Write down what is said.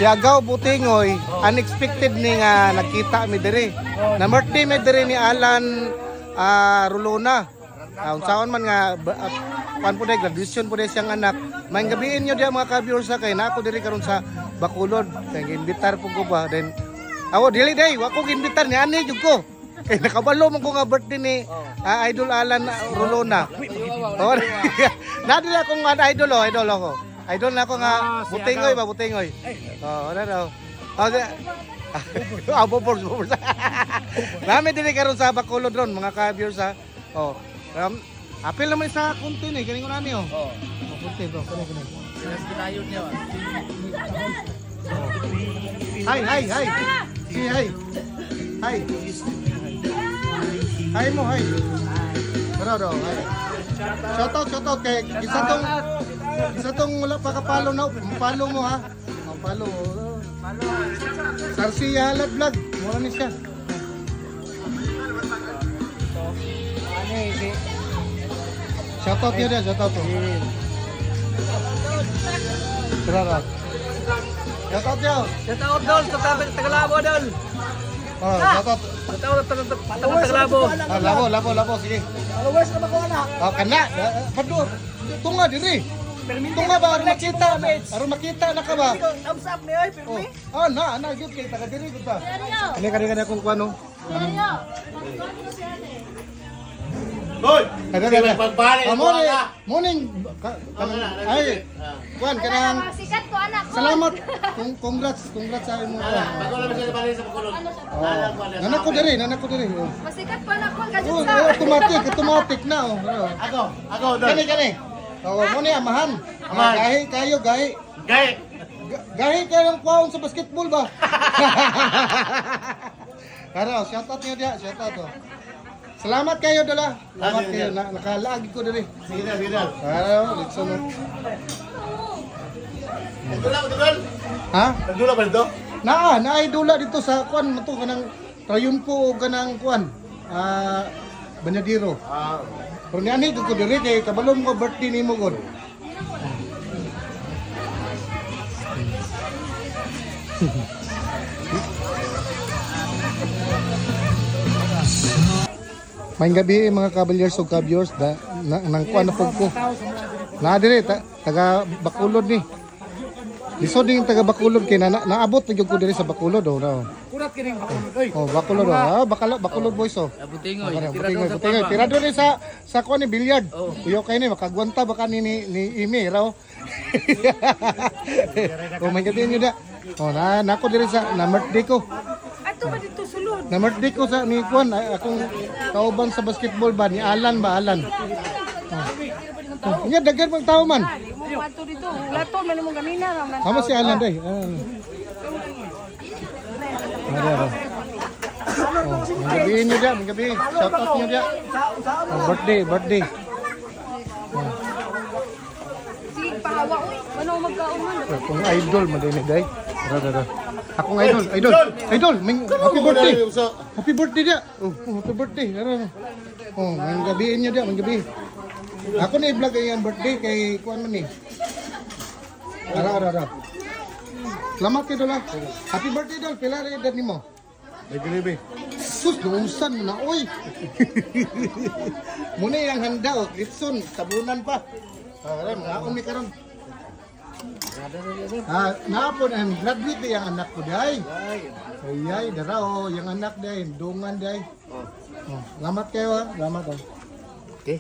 Si Agaw Butingoy, unexpected ni nga nakita mi diri. Na birthday mi diri ni Alan Rolona. Unsaon man nga pan po graduation po siyang anak. May gabiin nyo diya mga ka-viewers sa kay na ako diri karon sa Bacolod. Kay invitar po ko ba then dili day, wa ko ginbitar ni ani jud ko. Kay nakabalo man ko nga birthday ni Idol Alan Rolona. Nadila akong idol ako. Idol na ako nga Butingoy ba Butingoy. Ano daw. Bobors. Nami dili karon sa Bacolod ron mga ka-viewers ha. Apil naman sa konti ni kaning nami konti bro, kani. Ginayon niya. Hi. Si hi. Hi mo, hi. Tara. Hi. Shout out kay isa tong wala pa kapalo na, follow mo ha. Follow. Sarsia Halad Vlog, mo ni siya. Shout out niya dia, shout out. Tara. Shout out niyo. Shout out dol sa Tagalabo dol. Shout out. Shout out Tagalabo. Labo sige. Always na ko na. Kana. Padu. Tunga diri. Tunga ba aron makita na ka ba? Thumbs up ni oy, pirmi. Na gyud kay taga diri gud ta. Kani akong kuano. Hoy! Morning! Ay! Kuan, kanang... Sikat ko anak ko! Salamat! Congrats sa imo. Nanak ko diri. Masikat ko anak ko! Gadget sa! Automatic na. Ako, doon. Kani. Muna amahan. Gahi kayo. Gahi kayo ng kwaon sa basketball ba? Karo, shout out niyo dia. Shout out. Salamat kayo dala. Salamat kayo. Nakalagi ko dali. Sige na. Litson. Dula. Ha? Dula ba dito? Naay dula dito sa kuan mo to kanang Triumfo o kanang kuan. Banyadiro. Pero niani ko diri kay kabalom ko birthday nimo god. Maayong gabi mga kabalyers o ka-viewers nang kuan na ko. Na dire taga Bacolod ni. Lisod ning taga Bacolod kay naabot na gyud ko diri sa Bacolod Kurat kining Bacolod. Bacolod Bacolod boys Butingoy. Tirado ni sa kuan ni billiard. Uyo kay ni makagwanta baka ni Imi raw. Maayong gabi niyo da. Nako diri sa na birthday ko. Ato ba dito sulod? Na birthday ko sa ni kuan akong kauban sa basketball ba ni Alan. Nya dagan pang tao man. Mo ato dito. Lato man imong gamina ra man. Amo si Alan day. Gabi niyo dia, gabi. Shout out niyo dia. Birthday. Sige pahawa oy. Ano magkaon man? Kung idol man din day. Ra. Akong idol. Happy birthday. Happy birthday dia. Happy birthday. Ang gabiin niyo dia, ang gabi. Ako na i-vlog ang birthday kay kuan man ni. Ara. Selamat kayo dala. Happy birthday dol. Pila ra edad nimo? Libe. Sus, nausan na oy. Muna yang handa Litson, tabunan pa. Ako ni karon. Naapon ang graduate yung anak ko day. Ayay, darao, yung anak day, dungan day. Salamat kayo ha, salamat. Okay.